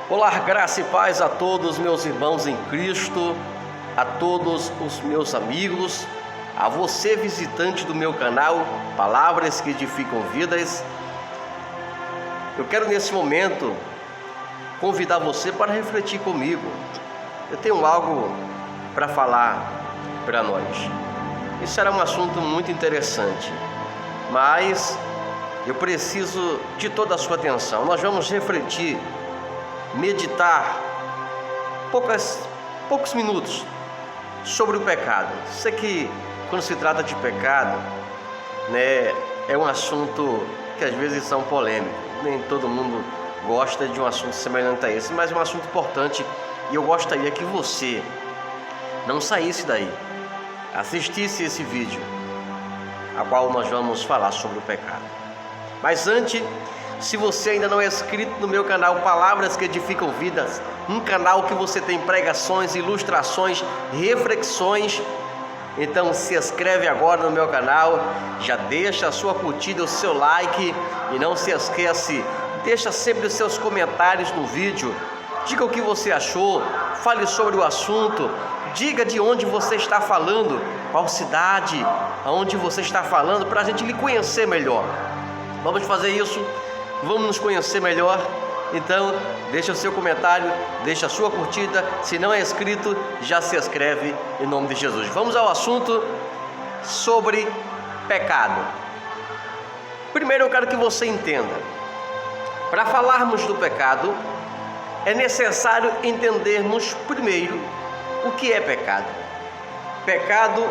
Olá, graça e paz a todos meus irmãos em Cristo, a todos os meus amigos, a você visitante do meu canal Palavras que Edificam Vidas. Eu quero nesse momento convidar você para refletir comigo. Eu tenho algo para falar para nós. Isso será um assunto muito interessante, mas eu preciso de toda a sua atenção. Nós vamos refletir, meditar poucos minutos sobre o pecado. Sei que quando se trata de pecado, é um assunto que às vezes são polêmicos. Nem todo mundo gosta de um assunto semelhante a esse, mas é um assunto importante e eu gostaria que você não saísse daí, assistisse esse vídeo, a qual nós vamos falar sobre o pecado. Mas antes, se você ainda não é inscrito no meu canal Palavras que Edificam Vidas, um canal que você tem pregações, ilustrações, reflexões, então se inscreve agora no meu canal, já deixa a sua curtida, o seu like e não se esquece, deixa sempre os seus comentários no vídeo, diga o que você achou, fale sobre o assunto, diga de onde você está falando, qual cidade, aonde você está falando, para a gente lhe conhecer melhor. Vamos fazer isso? Vamos nos conhecer melhor? Então, deixa o seu comentário, deixa a sua curtida. Se não é inscrito, já se inscreve em nome de Jesus. Vamos ao assunto sobre pecado. Primeiro eu quero que você entenda. Para falarmos do pecado, é necessário entendermos primeiro o que é pecado. Pecado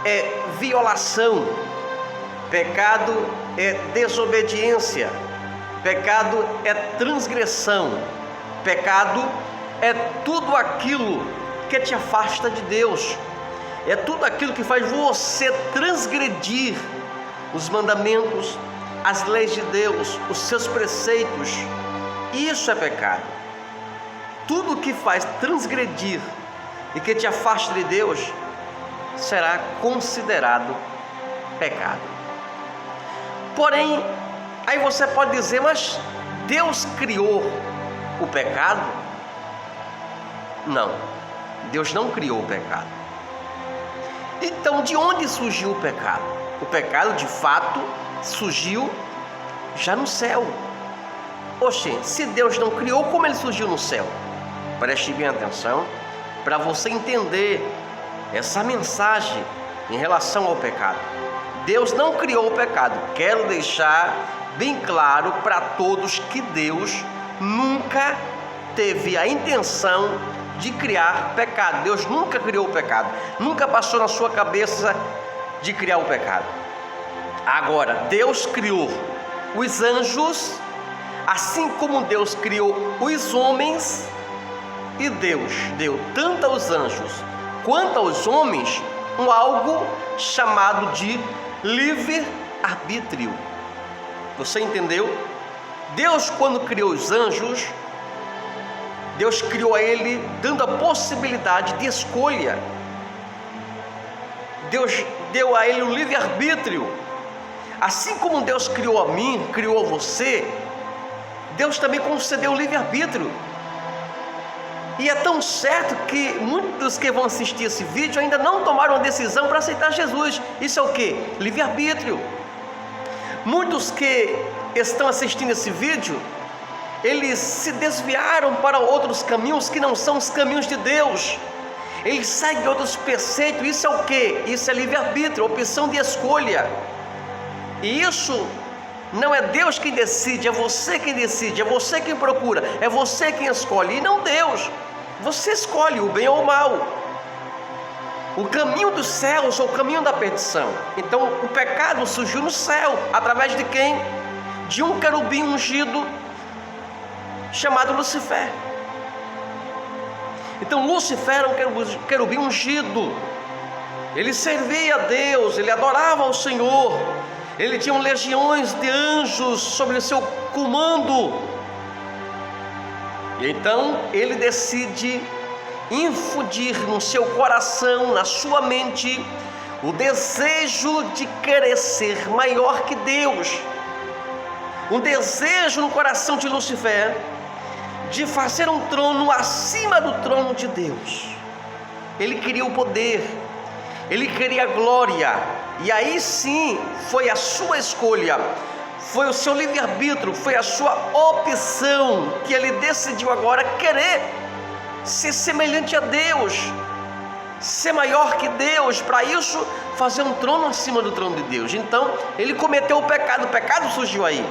é violação. Pecado é desobediência. Pecado é transgressão. Pecado é tudo aquilo que te afasta de Deus. É tudo aquilo que faz você transgredir os mandamentos, as leis de Deus, os seus preceitos. Isso é pecado. Tudo que faz transgredir e que te afasta de Deus será considerado pecado. Porém, aí você pode dizer, mas Deus criou o pecado? Não, Deus não criou o pecado. Então, de onde surgiu o pecado? O pecado, de fato, surgiu já no céu. Oxe, se Deus não criou, como ele surgiu no céu? Preste bem atenção para você entender essa mensagem em relação ao pecado. Deus não criou o pecado. Quero deixar bem claro para todos que Deus nunca teve a intenção de criar pecado. Deus nunca criou o pecado. Nunca passou na sua cabeça de criar o pecado. Agora, Deus criou os anjos, assim como Deus criou os homens, e Deus deu tanto aos anjos quanto aos homens algo chamado de livre-arbítrio. Você entendeu? Deus, quando criou os anjos, Deus criou a ele dando a possibilidade de escolha. Deus deu a ele o livre-arbítrio. Assim como Deus criou a mim, criou a você, Deus também concedeu o livre-arbítrio. E é tão certo que muitos que vão assistir esse vídeo ainda não tomaram a decisão para aceitar Jesus. Isso é o que? Livre-arbítrio. Muitos que estão assistindo esse vídeo, eles se desviaram para outros caminhos que não são os caminhos de Deus. Eles seguem outros preceitos. Isso é o que? Isso é livre-arbítrio, opção de escolha. E isso não é Deus quem decide, é você quem decide, é você quem procura, é você quem escolhe, e não Deus. Você escolhe o bem ou o mal, o caminho dos céus ou o caminho da perdição. Então o pecado surgiu no céu, através de quem? De um querubim ungido, chamado Lucifer. Então Lucifer era um querubim ungido. Ele servia a Deus, ele adorava ao Senhor. Ele tinha legiões de anjos sob o seu comando. E então ele decide infundir no seu coração, na sua mente, o desejo de querer ser maior que Deus. Um desejo no coração de Lucifer de fazer um trono acima do trono de Deus. Ele queria o poder, ele queria a glória, e aí sim foi a sua escolha, foi o seu livre-arbítrio, foi a sua opção, que ele decidiu agora querer ser semelhante a Deus, ser maior que Deus, para isso fazer um trono acima do trono de Deus. Então ele cometeu o pecado surgiu aí,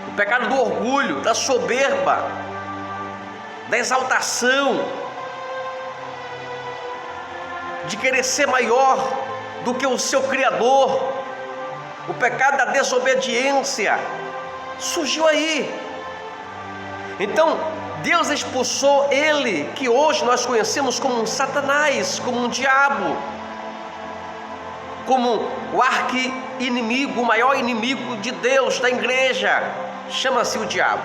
o pecado do orgulho, da soberba, da exaltação, de querer ser maior do que o seu Criador. O pecado da desobediência surgiu aí. Então Deus expulsou ele, que hoje nós conhecemos como um Satanás, como um diabo, como o arqui-inimigo, o maior inimigo de Deus, da igreja, chama-se o diabo.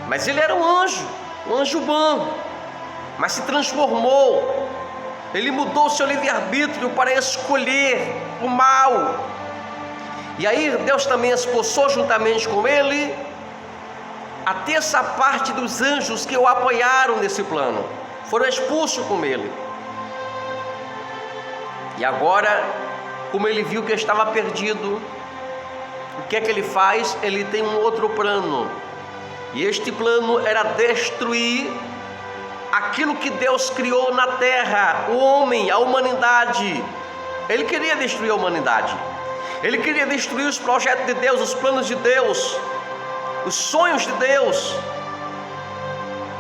Mas ele era um anjo bom, mas se transformou, ele mudou o seu livre-arbítrio para escolher o mal, e aí Deus também expulsou juntamente com ele a terça parte dos anjos que o apoiaram nesse plano, foram expulsos com ele. E agora, como ele viu que estava perdido, o que é que ele faz? Ele tem um outro plano, e este plano era destruir aquilo que Deus criou na terra, o homem, a humanidade. Ele queria destruir a humanidade, ele queria destruir os projetos de Deus, os planos de Deus, os sonhos de Deus.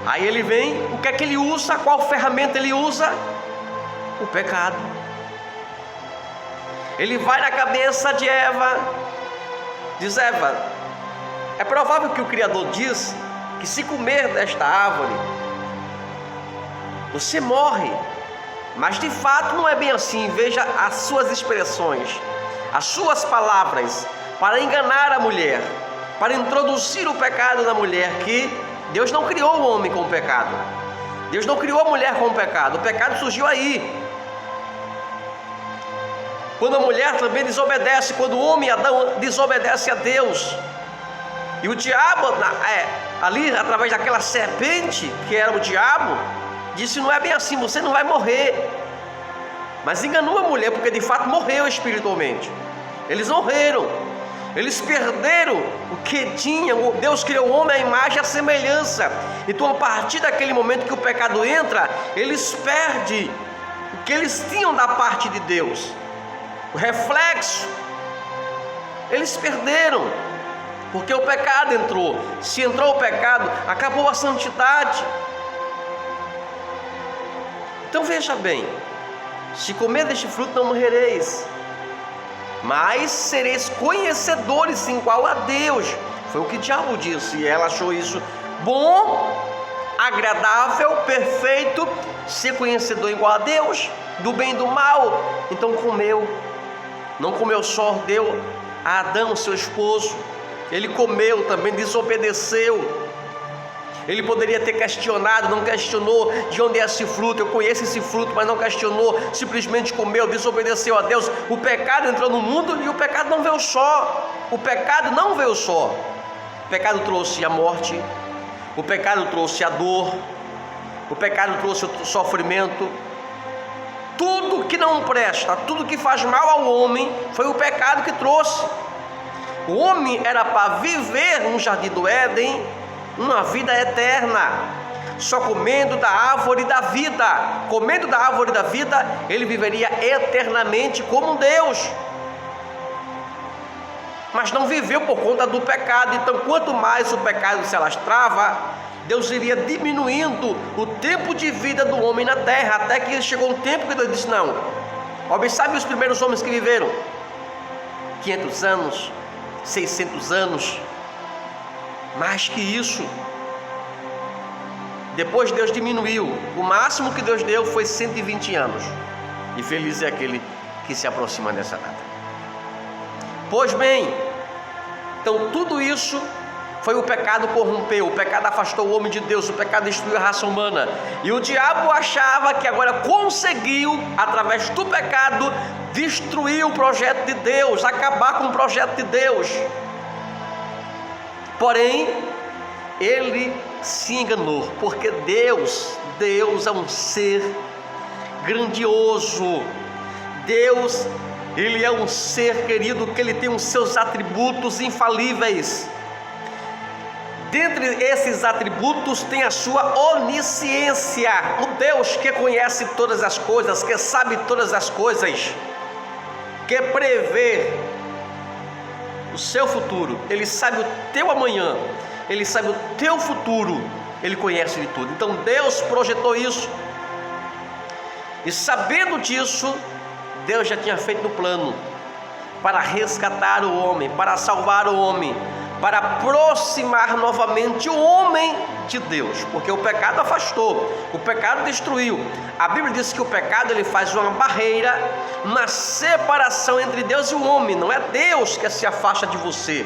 Aí ele vem, o que é que ele usa? Qual ferramenta ele usa? O pecado. Ele vai na cabeça de Eva, diz: Eva, é provável que o Criador diz que se comer desta árvore você morre, mas de fato não é bem assim. Veja as suas expressões, as suas palavras, para enganar a mulher, para introduzir o pecado na mulher, que Deus não criou o homem com o pecado, Deus não criou a mulher com o pecado surgiu aí, quando a mulher também desobedece, quando o homem, Adão, desobedece a Deus. E o diabo, ali através daquela serpente, que era o diabo, disse: não é bem assim, você não vai morrer. Mas enganou a mulher, porque de fato morreu espiritualmente. Eles morreram, eles perderam o que tinham. Deus criou o homem à imagem e à semelhança. Então a partir daquele momento que o pecado entra, eles perdem o que eles tinham da parte de Deus, o reflexo. Eles perderam, porque o pecado entrou. Se entrou o pecado, acabou a santidade. Então veja bem: se comer deste fruto não morrereis, mas sereis conhecedores igual a Deus. Foi o que o diabo disse, e ela achou isso bom, agradável, perfeito, ser conhecedor igual a Deus, do bem e do mal. Então comeu. Não comeu só, deu a Adão, seu esposo. Ele comeu também, desobedeceu. Ele poderia ter questionado, não questionou de onde é esse fruto. Eu conheço esse fruto, mas não questionou, simplesmente comeu, desobedeceu a Deus. O pecado entrou no mundo, e o pecado não veio só. O pecado não veio só. O pecado trouxe a morte, o pecado trouxe a dor, o pecado trouxe o sofrimento. Tudo que não presta, tudo que faz mal ao homem, foi o pecado que trouxe. O homem era para viver no jardim do Éden uma vida eterna, só comendo da árvore da vida. Comendo da árvore da vida, ele viveria eternamente como Deus. Mas não viveu por conta do pecado. Então quanto mais o pecado se alastrava, Deus iria diminuindo o tempo de vida do homem na terra, até que chegou um tempo que Deus disse: não. Sabe os primeiros homens que viveram 500 anos, 600 anos, mais que isso. Depois Deus diminuiu. O máximo que Deus deu foi 120 anos. E feliz é aquele que se aproxima dessa data. Pois bem, então tudo isso foi o pecado corrompeu, o pecado afastou o homem de Deus, o pecado destruiu a raça humana. E o diabo achava que agora conseguiu, através do pecado, destruir o projeto de Deus, acabar com o projeto de Deus. Porém, ele se enganou, porque Deus é um ser grandioso. Deus, ele é um ser querido, que ele tem os seus atributos infalíveis. Dentre esses atributos tem a sua onisciência, o Deus que conhece todas as coisas, que sabe todas as coisas, que prevê o seu futuro. Ele sabe o teu amanhã, ele sabe o teu futuro, ele conhece de tudo. Então Deus projetou isso, e sabendo disso, Deus já tinha feito o plano para resgatar o homem, para salvar o homem, para aproximar novamente o homem de Deus, porque o pecado afastou, o pecado destruiu. A Bíblia diz que o pecado, ele faz uma barreira, uma separação entre Deus e o homem. Não é Deus que se afasta de você,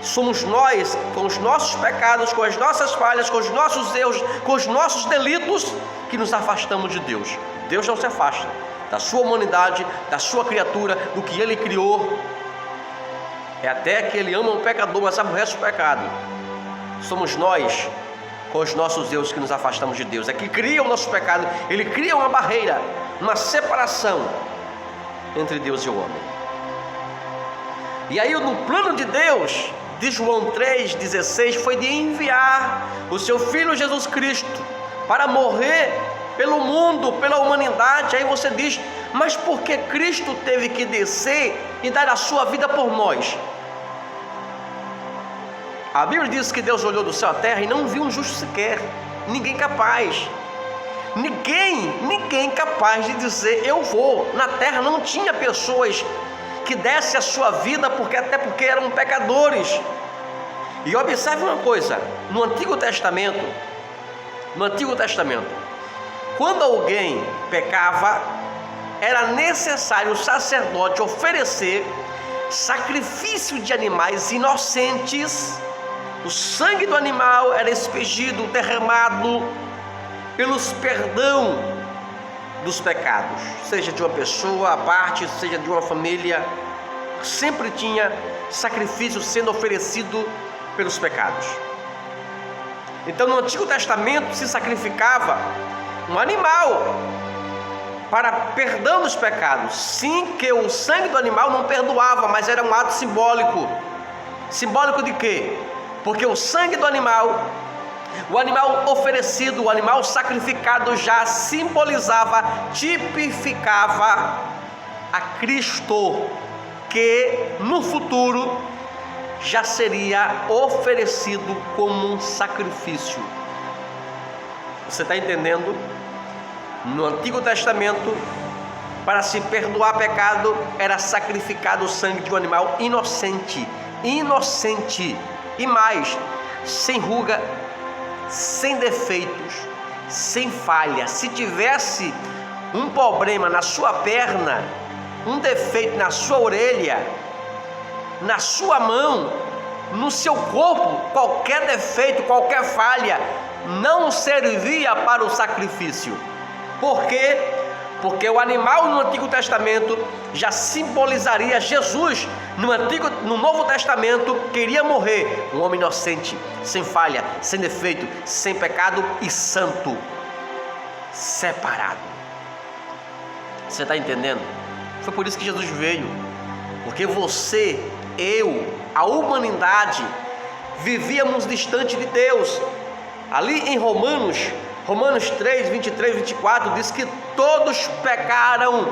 somos nós, com os nossos pecados, com as nossas falhas, com os nossos erros, com os nossos delitos, que nos afastamos de Deus. Deus não se afasta da sua humanidade, da sua criatura, do que ele criou. É até que ele ama o pecador, mas aborrece o pecado. Somos nós, com os nossos erros, que nos afastamos de Deus. É que cria o nosso pecado, ele cria uma barreira, uma separação entre Deus e o homem. E aí, no plano de Deus, de João 3,16, foi de enviar o seu Filho Jesus Cristo para morrer pelo mundo, pela humanidade. Aí você diz: mas por que Cristo teve que descer e dar a sua vida por nós? A Bíblia diz que Deus olhou do céu à terra e não viu um justo sequer, ninguém capaz, ninguém capaz de dizer eu vou. Na terra não tinha pessoas que dessem a sua vida, até porque eram pecadores. E observe uma coisa, no Antigo Testamento, quando alguém pecava, era necessário o sacerdote oferecer sacrifício de animais inocentes. O sangue do animal era expelido, derramado, pelos perdão dos pecados, seja de uma pessoa à parte, seja de uma família. Sempre tinha sacrifício sendo oferecido pelos pecados. Então, no Antigo Testamento se sacrificava um animal para perdão dos pecados. Sim, que o sangue do animal não perdoava, mas era um ato simbólico. Simbólico de quê? Porque o sangue do animal, o animal oferecido, o animal sacrificado, já simbolizava, tipificava a Cristo, que no futuro já seria oferecido como um sacrifício. Você está entendendo? No Antigo Testamento, para se perdoar pecado, era sacrificado o sangue de um animal inocente, e mais, sem ruga, sem defeitos, sem falha. Se tivesse um problema na sua perna, um defeito na sua orelha, na sua mão, no seu corpo, qualquer defeito, qualquer falha, não servia para o sacrifício. Por quê? Porque o animal no Antigo Testamento já simbolizaria Jesus. No Novo Testamento queria morrer um homem inocente, sem falha, sem defeito, sem pecado e santo, separado. Você está entendendo? Foi por isso que Jesus veio, porque você, eu, a humanidade, vivíamos distante de Deus. Ali em Romanos 3, 23, 24 diz que todos pecaram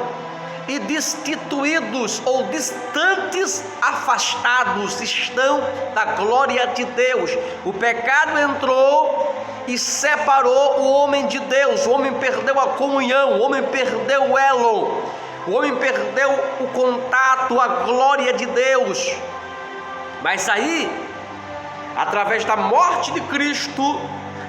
e destituídos ou distantes, afastados estão da glória de Deus. O pecado entrou e separou o homem de Deus. O homem perdeu a comunhão, o homem perdeu o elo, o homem perdeu o contato, a glória de Deus. Mas aí, através da morte de Cristo,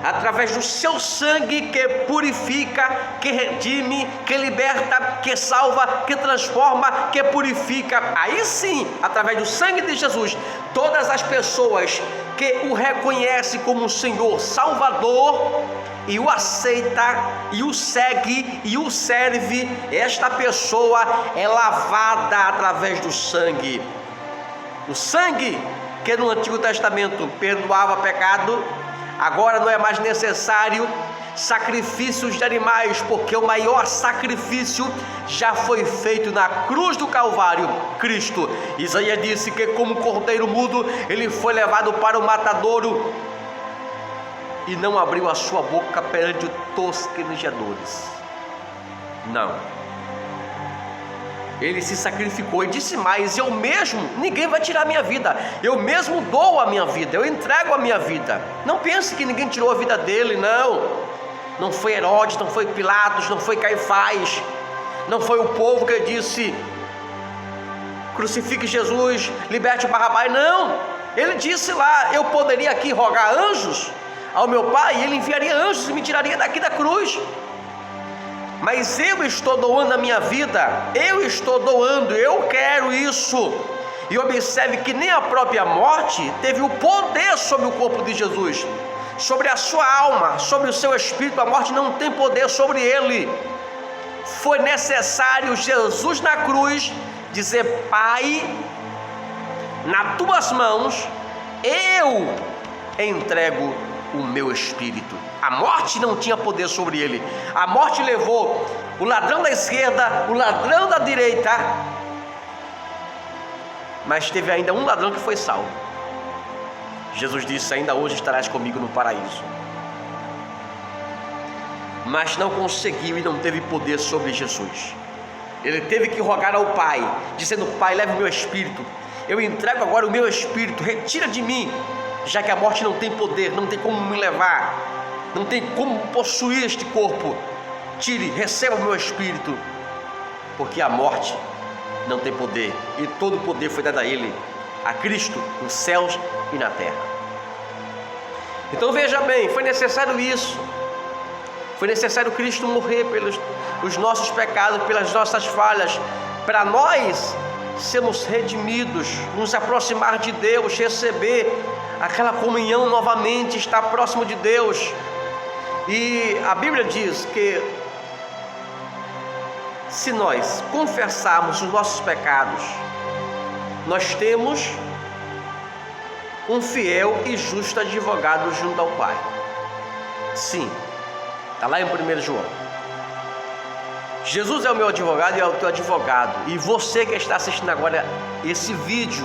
através do seu sangue que purifica, que redime, que liberta, que salva, que transforma, que purifica, aí sim, através do sangue de Jesus, todas as pessoas que o reconhecem como Senhor Salvador e o aceita, e o segue, e o serve, esta pessoa é lavada através do sangue. O sangue que no Antigo Testamento perdoava pecado, agora não é mais necessário sacrifícios de animais, porque o maior sacrifício já foi feito na cruz do Calvário, Cristo. Isaías disse que como cordeiro mudo, ele foi levado para o matadouro e não abriu a sua boca perante os tosquenejadores. Não, ele se sacrificou e disse mais: eu mesmo, ninguém vai tirar a minha vida, eu mesmo dou a minha vida, eu entrego a minha vida. Não pense que ninguém tirou a vida dele, não foi Herodes, não foi Pilatos, não foi Caifás, não foi o povo que disse: crucifique Jesus, liberte Barrabás. Não, ele disse lá: eu poderia aqui rogar anjos ao meu Pai, e ele enviaria anjos e me tiraria daqui da cruz, mas eu estou doando a minha vida, eu estou doando, eu quero isso. E observe que nem a própria morte teve o poder sobre o corpo de Jesus, sobre a sua alma, sobre o seu espírito. A morte não tem poder sobre ele. Foi necessário Jesus na cruz dizer: Pai, nas tuas mãos eu entrego o meu espírito. A morte não tinha poder sobre ele. A morte levou o ladrão da esquerda, o ladrão da direita, mas teve ainda um ladrão que foi salvo. Jesus disse: ainda hoje estarás comigo no paraíso. Mas não conseguiu e não teve poder sobre Jesus. Ele teve que rogar ao Pai, dizendo: Pai, leva o meu espírito, eu entrego agora o meu espírito, retira de mim, já que a morte não tem poder, não tem como me levar, não tem como possuir este corpo. Tire, receba o meu espírito, porque a morte não tem poder, e todo o poder foi dado a ele, a Cristo, nos céus e na terra. Então veja bem, foi necessário isso. Foi necessário Cristo morrer pelos nossos pecados, pelas nossas falhas, para nós sermos redimidos, nos aproximar de Deus, receber aquela comunhão novamente, estar próximo de Deus. E a Bíblia diz que se nós confessarmos os nossos pecados, nós temos um fiel e justo advogado junto ao Pai. Sim, está lá em 1 João. Jesus é o meu advogado e é o teu advogado. E você que está assistindo agora esse vídeo,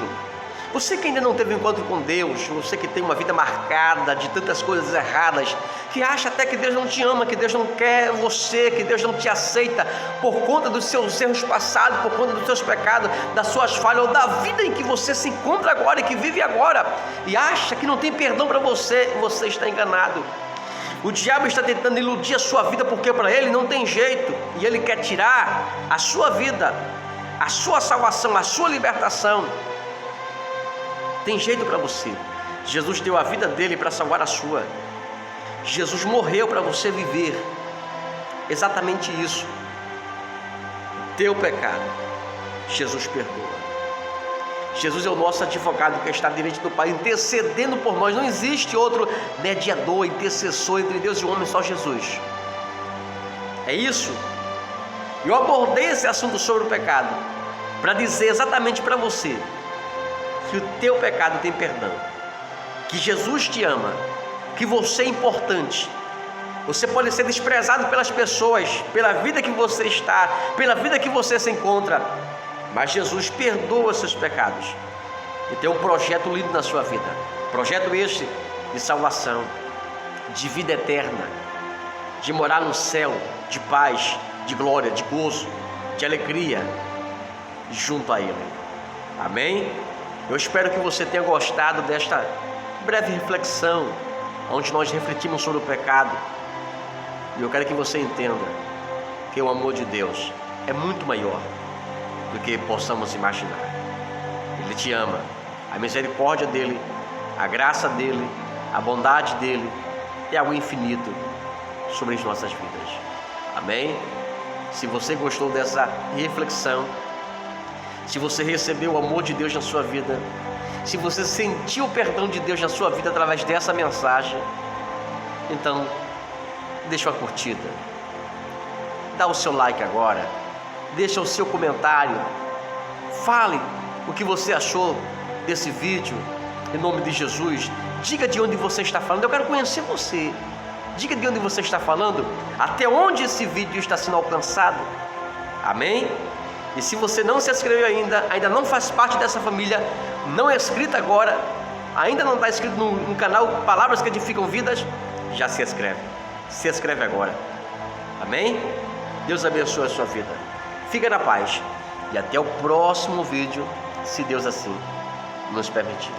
você que ainda não teve um encontro com Deus, você que tem uma vida marcada de tantas coisas erradas, que acha até que Deus não te ama, que Deus não quer você, que Deus não te aceita por conta dos seus erros passados, por conta dos seus pecados, das suas falhas, ou da vida em que você se encontra agora e que vive agora, e acha que não tem perdão para você, você está enganado. O diabo está tentando iludir a sua vida, porque para ele não tem jeito, e ele quer tirar a sua vida, a sua salvação, a sua libertação. Tem jeito para você. Jesus deu a vida dele para salvar a sua. Jesus morreu para você viver exatamente isso. Teu pecado, Jesus perdoa. Jesus é o nosso advogado que está diante do Pai, intercedendo por nós. Não existe outro mediador, intercessor entre Deus e o homem, só Jesus. É isso. Eu abordei esse assunto sobre o pecado para dizer exatamente para você que o teu pecado tem perdão, que Jesus te ama, que você é importante. Você pode ser desprezado pelas pessoas, pela vida que você está, pela vida que você se encontra, mas Jesus perdoa seus pecados e tem um projeto lindo na sua vida. Projeto este de salvação, de vida eterna, de morar no céu, de paz, de glória, de gozo, de alegria junto a Ele. Amém? Eu espero que você tenha gostado desta breve reflexão, onde nós refletimos sobre o pecado. E eu quero que você entenda que o amor de Deus é muito maior do que possamos imaginar. Ele te ama. A misericórdia dele, a graça dele, a bondade dele é algo infinito sobre as nossas vidas. Amém? Se você gostou dessa reflexão, se você recebeu o amor de Deus na sua vida, se você sentiu o perdão de Deus na sua vida através dessa mensagem, então deixa uma curtida, dá o seu like agora, deixa o seu comentário, fale o que você achou desse vídeo, Em nome de Jesus, diga de onde você está falando. Eu quero conhecer você. Diga de onde você está falando, até onde esse vídeo está sendo alcançado. Amém? E se você não se inscreveu ainda não faz parte dessa família, não é inscrito agora, ainda não está inscrito no canal Palavras que Edificam Vidas, já se inscreve. Se inscreve agora. Amém? Deus abençoe a sua vida. Fica na paz. E até o próximo vídeo, se Deus assim nos permitir.